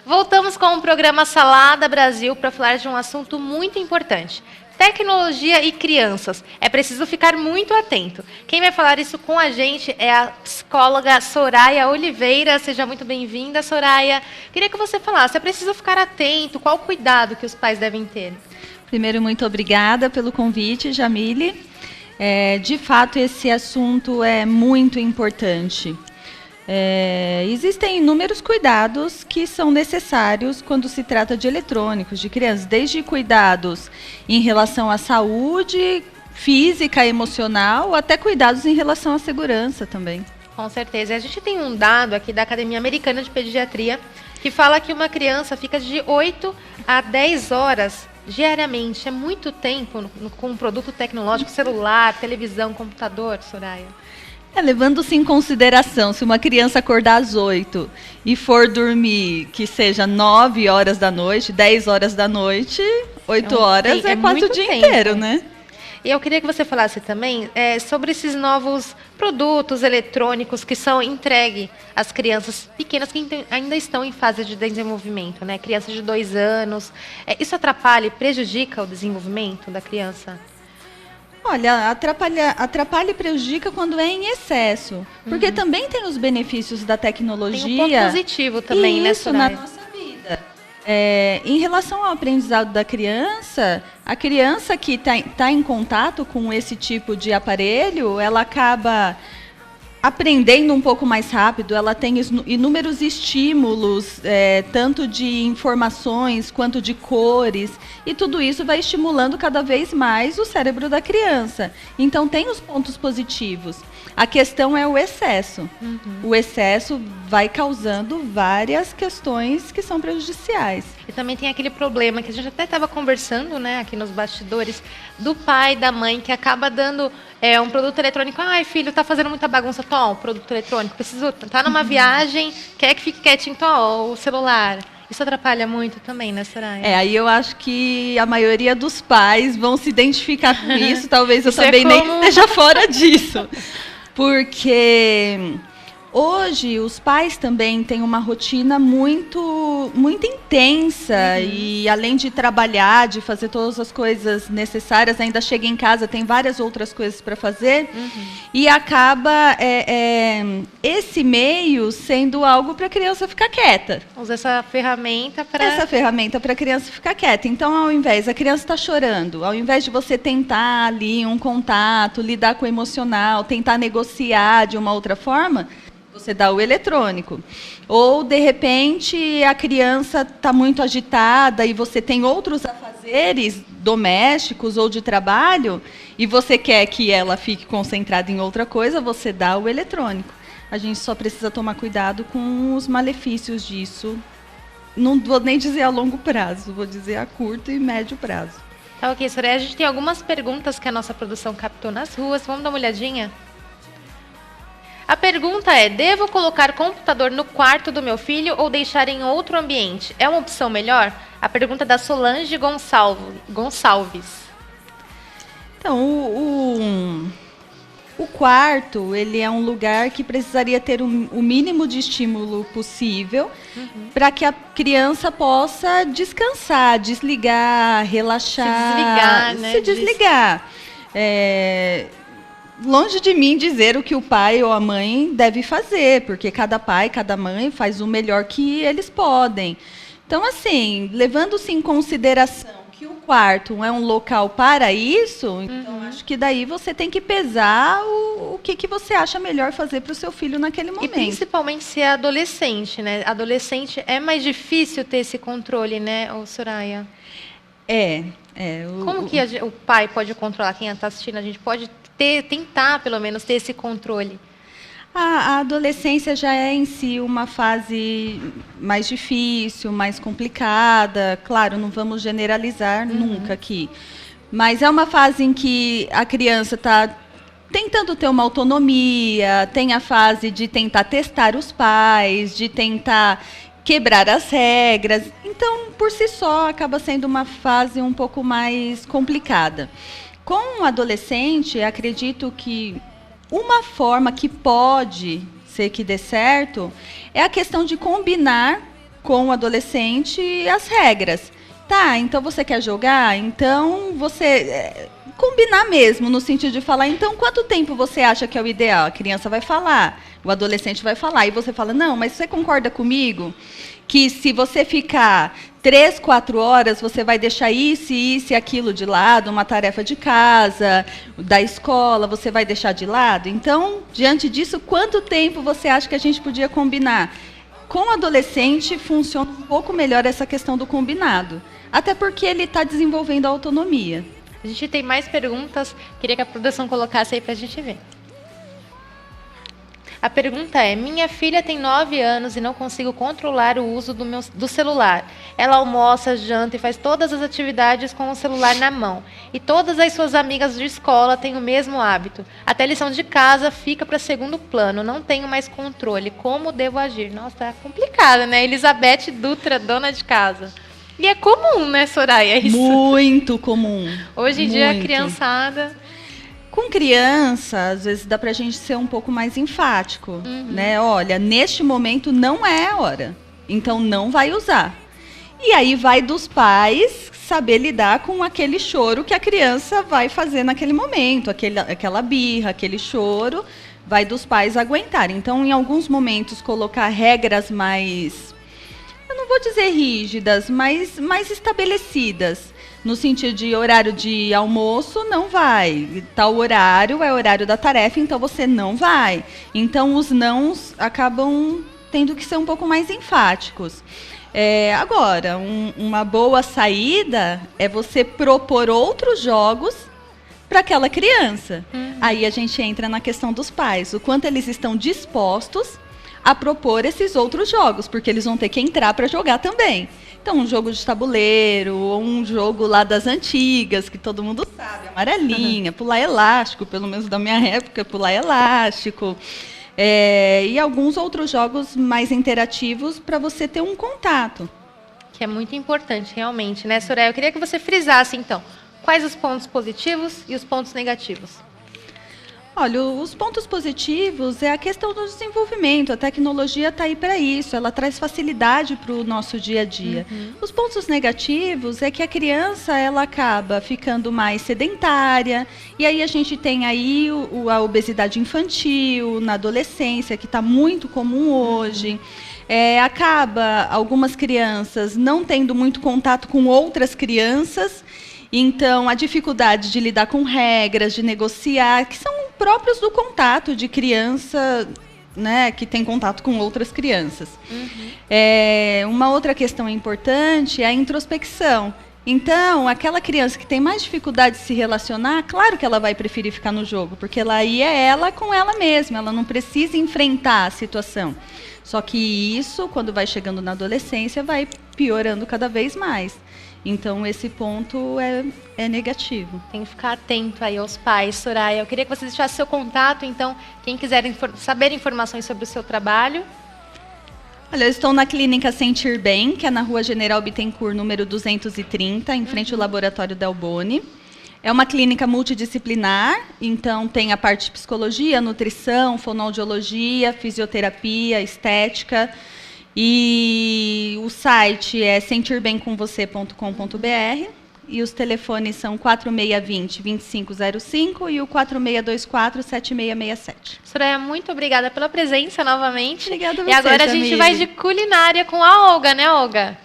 Voltamos com o programa Salada Brasil para falar de um assunto muito importante. Tecnologia e crianças. É preciso ficar muito atento. Quem vai falar isso com a gente é a psicóloga Soraya Oliveira. Seja muito bem-vinda, Soraya. Queria que você falasse, é preciso ficar atento, qual o cuidado que os pais devem ter? Primeiro, muito obrigada pelo convite, Jamile. De fato, esse assunto é muito importante. Existem inúmeros cuidados que são necessários quando se trata de eletrônicos, de crianças, desde cuidados em relação à saúde física, emocional, até cuidados em relação à segurança também. Com certeza. A gente tem um dado aqui da Academia Americana de Pediatria que fala que uma criança fica de 8 a 10 horas diariamente. É muito tempo com um produto tecnológico, celular, televisão, computador, Soraya. Levando-se em consideração, se uma criança acordar às 8 e for dormir, que seja 9 horas da noite, 10 horas da noite, 8 horas é quase o dia inteiro, né? E eu queria que você falasse também sobre esses novos produtos eletrônicos que são entregues às crianças pequenas que ainda estão em fase de desenvolvimento, né? Crianças de 2 anos. Isso atrapalha e prejudica o desenvolvimento da criança? Olha, atrapalha e prejudica quando é em excesso. Porque também tem os benefícios da tecnologia. Tem um ponto positivo também, né, Soraya? Isso na nossa vida. Em relação ao aprendizado da criança, a criança que tá em contato com esse tipo de aparelho, ela acaba aprendendo um pouco mais rápido, ela tem inúmeros estímulos, tanto de informações quanto de cores, e tudo isso vai estimulando cada vez mais o cérebro da criança. Então, tem os pontos positivos. A questão é o excesso. O excesso vai causando várias questões que são prejudiciais. E também tem aquele problema que a gente até estava conversando, né, aqui nos bastidores, do pai, da mãe, que acaba dando um produto eletrônico. Ai, filho, tá fazendo muita bagunça. Toma, o produto eletrônico. Tá numa viagem, quer que fique quietinho, toma, o celular. Isso atrapalha muito também, né, Soraya? Aí eu acho que a maioria dos pais vão se identificar com isso. Talvez eu também nem esteja fora disso. Porque hoje os pais também têm uma rotina muito intensa e além de trabalhar, de fazer todas as coisas necessárias, ainda chega em casa, tem várias outras coisas para fazer e acaba esse meio sendo algo para a criança ficar quieta. Usa essa ferramenta para a criança ficar quieta. Então, ao invés, a criança está chorando, ao invés de você tentar ali um contato, lidar com o emocional, tentar negociar de uma outra forma, você dá o eletrônico. Ou, de repente, a criança está muito agitada e você tem outros afazeres domésticos ou de trabalho e você quer que ela fique concentrada em outra coisa, você dá o eletrônico. A gente só precisa tomar cuidado com os malefícios disso. Não vou nem dizer a longo prazo, vou dizer a curto e médio prazo. Tá ok, Soraya. A gente tem algumas perguntas que a nossa produção captou nas ruas. Vamos dar uma olhadinha? A pergunta é, devo colocar computador no quarto do meu filho ou deixar em outro ambiente? É uma opção melhor? A pergunta é da Solange Gonçalves. Então, o quarto, ele é um lugar que precisaria ter o mínimo de estímulo possível para que a criança possa descansar, desligar, relaxar, se desligar. Longe de mim dizer o que o pai ou a mãe deve fazer, porque cada pai, cada mãe faz o melhor que eles podem. Então, assim, levando-se em consideração que o quarto é um local para isso, então acho que daí você tem que pesar o que você acha melhor fazer para o seu filho naquele momento. E principalmente se é adolescente, né? Adolescente é mais difícil ter esse controle, né, Soraya? Como que o pai pode controlar? Quem está assistindo, a gente pode tentar, pelo menos, ter esse controle? A adolescência já é em si uma fase mais difícil, mais complicada. Claro, não vamos generalizar nunca aqui. Mas é uma fase em que a criança está tentando ter uma autonomia, tem a fase de tentar testar os pais, de tentar quebrar as regras. Então, por si só, acaba sendo uma fase um pouco mais complicada. Com o adolescente, acredito que uma forma que pode ser que dê certo é a questão de combinar com o adolescente as regras. Tá, então você quer jogar? Então você... combinar mesmo, no sentido de falar, então, quanto tempo você acha que é o ideal? A criança vai falar, o adolescente vai falar, e você fala, não, mas você concorda comigo que se você ficar 3, 4 horas, você vai deixar isso e aquilo de lado, uma tarefa de casa, da escola, você vai deixar de lado? Então, diante disso, quanto tempo você acha que a gente podia combinar? Com o adolescente, funciona um pouco melhor essa questão do combinado, até porque ele está desenvolvendo a autonomia. A gente tem mais perguntas, queria que a produção colocasse aí para a gente ver. A pergunta é, minha filha tem 9 anos e não consigo controlar o uso do celular. Ela almoça, janta e faz todas as atividades com o celular na mão. E todas as suas amigas de escola têm o mesmo hábito. Até a lição de casa fica para segundo plano, não tenho mais controle. Como devo agir? Nossa, é complicado, né? Elizabeth Dutra, dona de casa. E é comum, né, Soraya? Isso. Muito comum. Hoje em dia, a criançada... Com criança, às vezes dá pra gente ser um pouco mais enfático, né? Olha, neste momento não é a hora, então não vai usar. E aí vai dos pais saber lidar com aquele choro que a criança vai fazer naquele momento, aquela birra, aquele choro, vai dos pais aguentarem. Então, em alguns momentos, colocar regras mais... eu não vou dizer rígidas, mas mais estabelecidas. No sentido de horário de almoço, não vai. Tal horário é o horário da tarefa, então você não vai. Então, os nãos acabam tendo que ser um pouco mais enfáticos. Agora, uma boa saída é você propor outros jogos para aquela criança. Aí a gente entra na questão dos pais. O quanto eles estão dispostos a propor esses outros jogos, porque eles vão ter que entrar para jogar também. Então, um jogo de tabuleiro, ou um jogo lá das antigas, que todo mundo sabe, amarelinha, pular elástico, pelo menos da minha época, pular elástico. E alguns outros jogos mais interativos para você ter um contato. Que é muito importante, realmente, né, Soraya? Eu queria que você frisasse, então, quais os pontos positivos e os pontos negativos. Olha, os pontos positivos é a questão do desenvolvimento. A tecnologia está aí para isso, ela traz facilidade para o nosso dia a dia. Os pontos negativos é que a criança ela acaba ficando mais sedentária, e aí a gente tem aí a obesidade infantil na adolescência, que está muito comum hoje. Acaba algumas crianças não tendo muito contato com outras crianças. Então, a dificuldade de lidar com regras, de negociar, que são próprios do contato de criança, né, que tem contato com outras crianças. Uma outra questão importante é a introspecção. Então, aquela criança que tem mais dificuldade de se relacionar, claro que ela vai preferir ficar no jogo, porque aí é ela com ela mesma, ela não precisa enfrentar a situação. Só que isso, quando vai chegando na adolescência, vai piorando cada vez mais. Então, esse ponto é negativo. Tem que ficar atento aí aos pais, Soraya. Eu queria que você deixasse seu contato, então, quem quiser saber informações sobre o seu trabalho. Olha, eu estou na Clínica Sentir Bem, que é na Rua General Bittencourt, número 230, em frente ao Laboratório Delboni. É uma clínica multidisciplinar, então tem a parte de psicologia, nutrição, fonoaudiologia, fisioterapia, estética. E o site é sentirbemcomvocê.com.br e os telefones são 4620-2505 e o 4624-7667. Soraya, muito obrigada pela presença novamente. Obrigada a você, E agora a gente vai de culinária com a Olga, né, Olga?